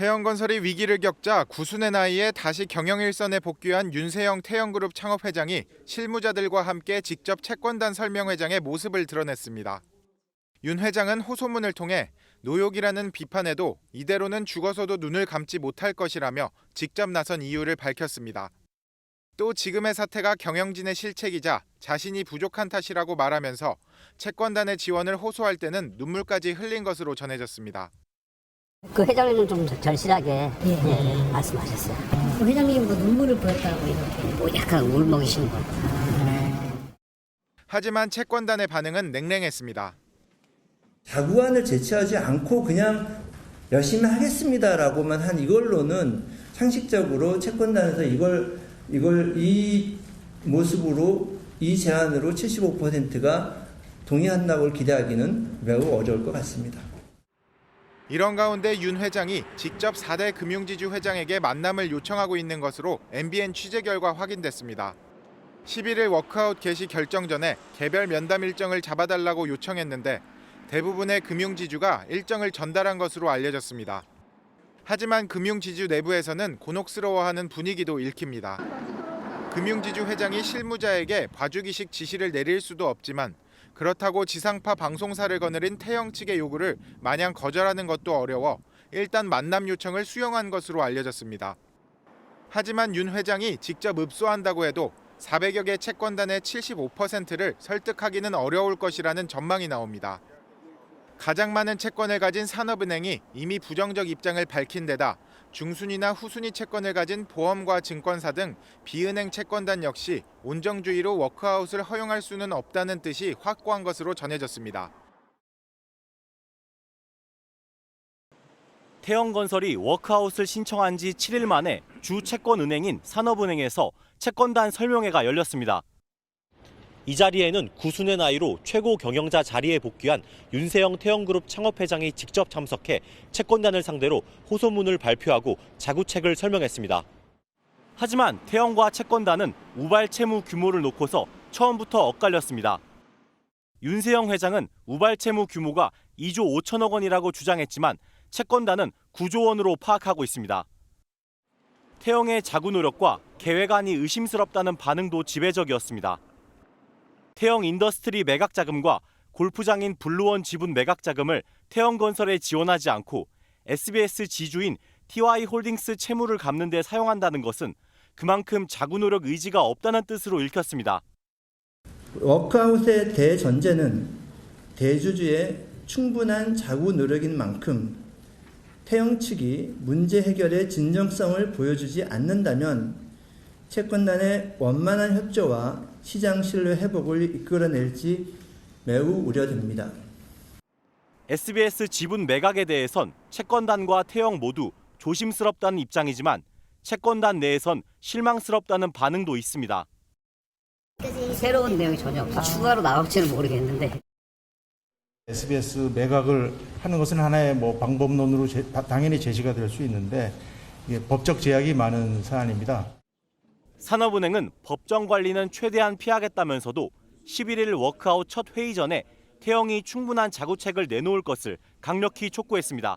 태영건설이 위기를 겪자 구순의 나이에 다시 경영일선에 복귀한 윤세영 태영그룹 창업회장이 실무자들과 함께 직접 채권단 설명회장의 모습을 드러냈습니다. 윤 회장은 호소문을 통해 노욕이라는 비판에도 이대로는 죽어서도 눈을 감지 못할 것이라며 직접 나선 이유를 밝혔습니다. 또 지금의 사태가 경영진의 실책이자 자신이 부족한 탓이라고 말하면서 채권단의 지원을 호소할 때는 눈물까지 흘린 것으로 전해졌습니다. 그 회장님은 좀 절실하게 말씀하셨어요. 그 회장님도 눈물을 보였다고 이렇게. 뭐 약간 울먹이신 거. 하지만 채권단의 반응은 냉랭했습니다. 자구안을 제시하지 않고 그냥 열심히 하겠습니다라고만 한 이걸로는 상식적으로 채권단에서 이 모습으로 이 제안으로 75%가 동의한다고 기대하기는 매우 어려울 것 같습니다. 이런 가운데 윤 회장이 직접 4대 금융지주 회장에게 만남을 요청하고 있는 것으로 MBN 취재 결과 확인됐습니다. 11일 워크아웃 개시 결정 전에 개별 면담 일정을 잡아달라고 요청했는데 대부분의 금융지주가 일정을 전달한 것으로 알려졌습니다. 하지만 금융지주 내부에서는 곤혹스러워하는 분위기도 읽힙니다. 금융지주 회장이 실무자에게 봐주기식 지시를 내릴 수도 없지만 그렇다고 지상파 방송사를 거느린 태영 측의 요구를 마냥 거절하는 것도 어려워 일단 만남 요청을 수용한 것으로 알려졌습니다. 하지만 윤 회장이 직접 읍소한다고 해도 400여 개 채권단의 75%를 설득하기는 어려울 것이라는 전망이 나옵니다. 가장 많은 채권을 가진 산업은행이 이미 부정적 입장을 밝힌 데다 중순위나 후순위 채권을 가진 보험과 증권사 등 비은행 채권단 역시 온정주의로 워크아웃을 허용할 수는 없다는 뜻이 확고한 것으로 전해졌습니다. 태영건설이 워크아웃을 신청한 지 7일 만에 주 채권은행인 산업은행에서 채권단 설명회가 열렸습니다. 이 자리에는 구순의 나이로 최고 경영자 자리에 복귀한 윤세영 태영그룹 창업회장이 직접 참석해 채권단을 상대로 호소문을 발표하고 자구책을 설명했습니다. 하지만 태영과 채권단은 우발 채무 규모를 놓고서 처음부터 엇갈렸습니다. 윤세영 회장은 우발 채무 규모가 2조 5천억 원이라고 주장했지만 채권단은 9조 원으로 파악하고 있습니다. 태영의 자구 노력과 계획안이 의심스럽다는 반응도 지배적이었습니다. 태영 인더스트리 매각 자금과 골프장인 블루원 지분 매각 자금을 태영건설에 지원하지 않고 SBS 지주인 TY홀딩스 채무를 갚는 데 사용한다는 것은 그만큼 자구 노력 의지가 없다는 뜻으로 읽혔습니다. 워크아웃의 대전제는 대주주의 충분한 자구 노력인 만큼 태영 측이 문제 해결의 진정성을 보여주지 않는다면 채권단의 원만한 협조와 시장 신뢰 회복을 이끌어낼지 매우 우려됩니다. SBS 지분 매각에 대해선 채권단과 태영 모두 조심스럽다는 입장이지만 채권단 내에선 실망스럽다는 반응도 있습니다. 새로운 내용이 전혀 없어. 추가로 나올지는 모르겠는데. SBS 매각을 하는 것은 하나의 방법론으로 당연히 제시가 될 수 있는데 이게 법적 제약이 많은 사안입니다. 산업은행은 법정 관리는 최대한 피하겠다면서도 11일 워크아웃 첫 회의 전에 태영이 충분한 자구책을 내놓을 것을 강력히 촉구했습니다.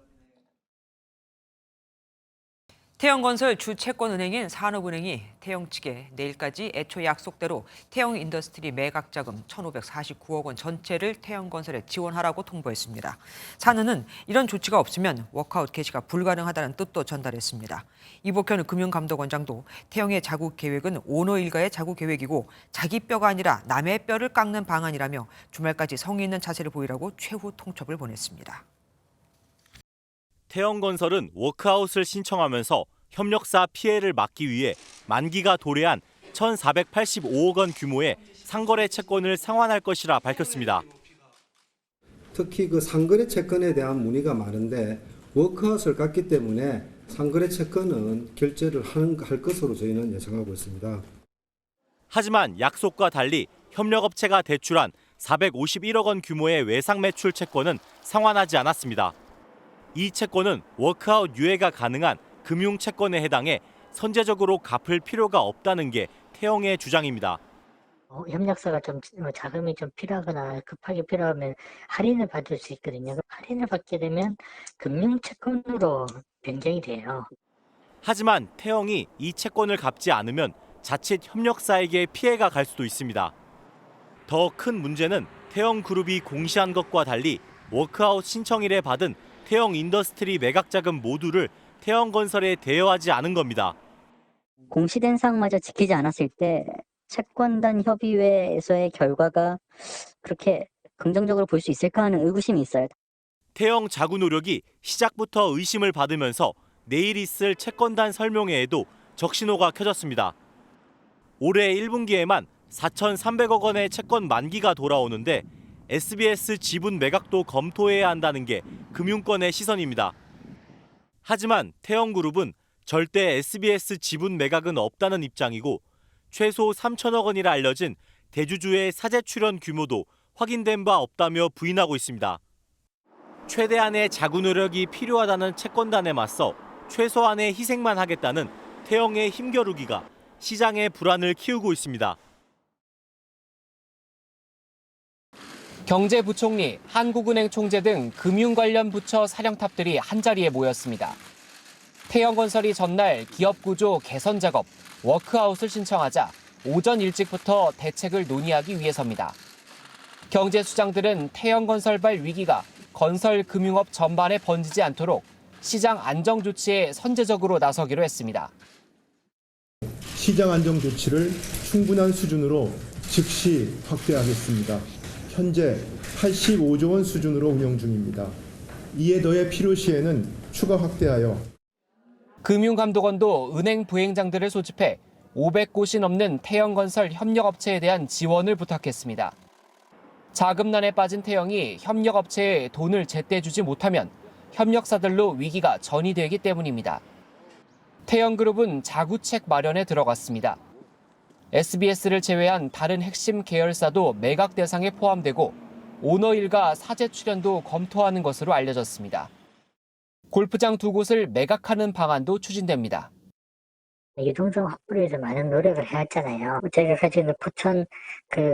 태영건설 주 채권은행인 산업은행이 태영 측에 내일까지 애초 약속대로 태영 인더스트리 매각 자금 1,549억 원 전체를 태영건설에 지원하라고 통보했습니다. 산은은 이런 조치가 없으면 워크아웃 개시가 불가능하다는 뜻도 전달했습니다. 이복현 금융감독원장도 태영의 자구 계획은 오너 일가의 자구 계획이고 자기 뼈가 아니라 남의 뼈를 깎는 방안이라며 주말까지 성의 있는 자세를 보이라고 최후 통첩을 보냈습니다. 태영건설은 워크아웃을 신청하면서 협력사 피해를 막기 위해 만기가 도래한 1,485억 원 규모의 상거래 채권을 상환할 것이라 밝혔습니다. 특히 그 상거래 채권에 대한 문의가 많은데 워크아웃을 깠기 때문에 상거래 채권은 결제를 할 것으로 저희는 예상하고 있습니다. 하지만 약속과 달리 협력업체가 대출한 451억 원 규모의 외상 매출 채권은 상환하지 않았습니다. 이 채권은 워크아웃 유예가 가능한 금융 채권에 해당해 선제적으로 갚을 필요가 없다는 게 태영의 주장입니다. 협력사가 좀 자금이 좀 필요하거나 급하게 필요하면 할인을 받을 수 있거든요. 할인을 받게 되면 금융채권으로 변경이 돼요. 하지만 태영이 이 채권을 갚지 않으면 자칫 협력사에게 피해가 갈 수도 있습니다. 더 큰 문제는 태영그룹이 공시한 것과 달리 워크아웃 신청일에 받은 태영 인더스트리 매각 자금 모두를 태영건설에 대여하지 않은 겁니다. 공시된 사항마저 지키지 않았을 때 채권단 협의회에서의 결과가 그렇게 긍정적으로 볼 수 있을까 하는 의구심이 있어요. 태영 자구 노력이 시작부터 의심을 받으면서 내일 있을 채권단 설명회에도 적신호가 켜졌습니다. 올해 1분기에만 4,300억 원의 채권 만기가 돌아오는데 SBS 지분 매각도 검토해야 한다는 게 금융권의 시선입니다. 하지만 태영그룹은 절대 SBS 지분 매각은 없다는 입장이고 최소 3천억 원이라 알려진 대주주의 사재 출연 규모도 확인된 바 없다며 부인하고 있습니다. 최대한의 자구 노력이 필요하다는 채권단에 맞서 최소한의 희생만 하겠다는 태영의 힘겨루기가 시장의 불안을 키우고 있습니다. 경제부총리, 한국은행 총재 등 금융 관련 부처 사령탑들이 한자리에 모였습니다. 태영건설이 전날 기업구조 개선 작업, 워크아웃을 신청하자 오전 일찍부터 대책을 논의하기 위해서입니다. 경제수장들은 태영건설발 위기가 건설 금융업 전반에 번지지 않도록 시장 안정 조치에 선제적으로 나서기로 했습니다. 시장 안정 조치를 충분한 수준으로 즉시 확대하겠습니다. 현재 85조 원 수준으로 운영 중입니다. 이에 더해 필요시에는 추가 확대하여 금융감독원도 은행 부행장들을 소집해 500곳이 넘는 태영건설 협력업체에 대한 지원을 부탁했습니다. 자금난에 빠진 태영이 협력업체에 돈을 제때 주지 못하면 협력사들로 위기가 전이되기 때문입니다. 태영그룹은 자구책 마련에 들어갔습니다. SBS를 제외한 다른 핵심 계열사도 매각 대상에 포함되고 오너 일가 사재 출연도 검토하는 것으로 알려졌습니다. 골프장 2곳을 매각하는 방안도 추진됩니다. 유동성 확보를 위해서 많은 노력을 해왔잖아요. 저희가 사실 부천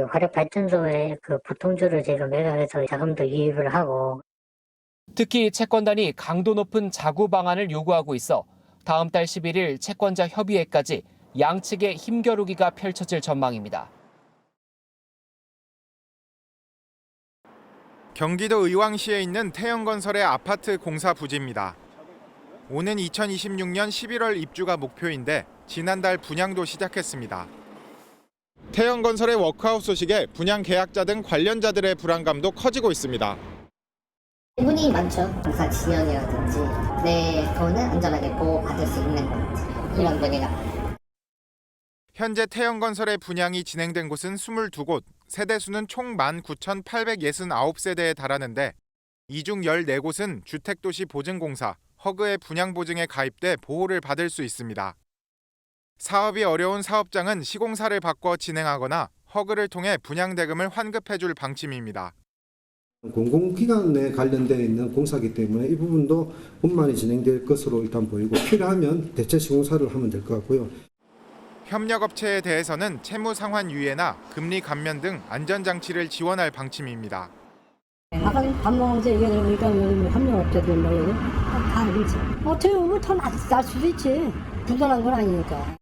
화력발전소의 보통주를 제가 매각해서 자금도 유입을 하고. 특히 채권단이 강도 높은 자구 방안을 요구하고 있어 다음 달 11일 채권자 협의회까지 양측의 힘겨루기가 펼쳐질 전망입니다. 경기도 의왕시에 있는 태영건설의 아파트 공사 부지입니다. 오는 2026년 11월 입주가 목표인데 지난달 분양도 시작했습니다. 태영건설의 워크아웃 소식에 분양 계약자 등 관련자들의 불안감도 커지고 있습니다. 문의 많죠. 공사 지연이라든지 내 돈은 안전하게 보호받을 수 있는 건지 이런 문의가. 현재 태영건설의 분양이 진행된 곳은 22곳, 세대수는 총 19,869세대에 달하는데 이 중 14곳은 주택도시 보증공사, 허그의 분양보증에 가입돼 보호를 받을 수 있습니다. 사업이 어려운 사업장은 시공사를 바꿔 진행하거나 허그를 통해 분양대금을 환급해줄 방침입니다. 공공기관에 관련되어 있는 공사이기 때문에 이 부분도 원만히 진행될 것으로 일단 보이고 필요하면 대체 시공사를 하면 될 것 같고요. 협력업체에 대해서는 채무 상환 유예나 금리 감면 등 안전장치를 지원할 방침입니다. 아까 밥 먹으면서 얘기하니까 협력업체들 말이야. 다 알겠지. 태우면 더 날 수도 있지. 불편한 건 아니니까.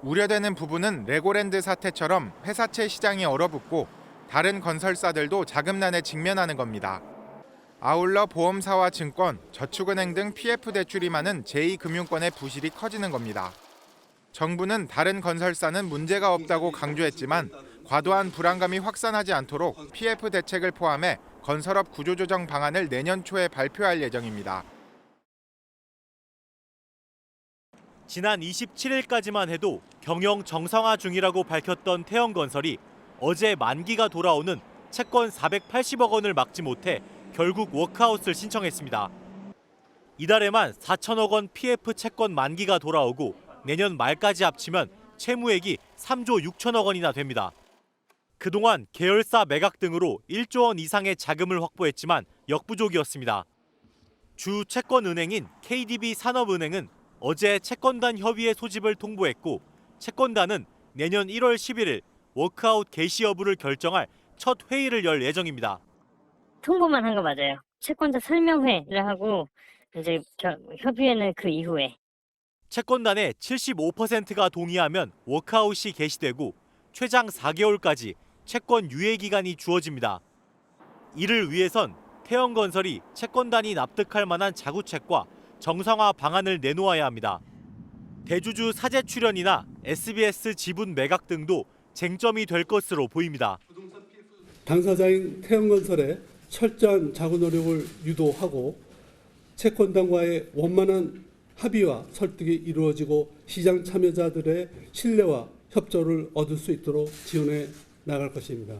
우려되는 부분은 레고랜드 사태처럼 회사채 시장이 얼어붙고 다른 건설사들도 자금난에 직면하는 겁니다. 아울러 보험사와 증권, 저축은행 등 PF 대출이 많은 제2금융권의 부실이 커지는 겁니다. 정부는 다른 건설사는 문제가 없다고 강조했지만 과도한 불안감이 확산하지 않도록 PF 대책을 포함해 건설업 구조조정 방안을 내년 초에 발표할 예정입니다. 지난 27일까지만 해도 경영 정상화 중이라고 밝혔던 태영건설이 어제 만기가 돌아오는 채권 480억 원을 막지 못해 결국 워크아웃을 신청했습니다. 이달에만 4천억 원 PF 채권 만기가 돌아오고 내년 말까지 합치면 채무액이 3조 6천억 원이나 됩니다. 그동안 계열사 매각 등으로 1조 원 이상의 자금을 확보했지만 역부족이었습니다. 주 채권은행인 KDB 산업은행은 어제 채권단 협의회 소집을 통보했고 채권단은 내년 1월 11일 워크아웃 개시 여부를 결정할 첫 회의를 열 예정입니다. 통보만 한 거 맞아요. 채권자 설명회를 하고 이제 협의회는 그 이후에. 채권단의 75%가 동의하면 워크아웃이 개시되고 최장 4개월까지 채권 유예 기간이 주어집니다. 이를 위해선 태영건설이 채권단이 납득할 만한 자구책과 정상화 방안을 내놓아야 합니다. 대주주 사재 출연이나 SBS 지분 매각 등도 쟁점이 될 것으로 보입니다. 당사자인 태영건설의 철저한 자구 노력을 유도하고 채권단과의 원만한 합의와 설득이 이루어지고 시장 참여자들의 신뢰와 협조를 얻을 수 있도록 지원해 나갈 것입니다.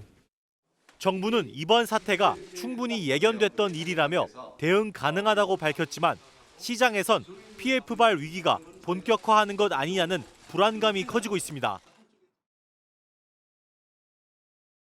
정부는 이번 사태가 충분히 예견됐던 일이라며 대응 가능하다고 밝혔지만 시장에선 PF발 위기가 본격화하는 것 아니냐는 불안감이 커지고 있습니다.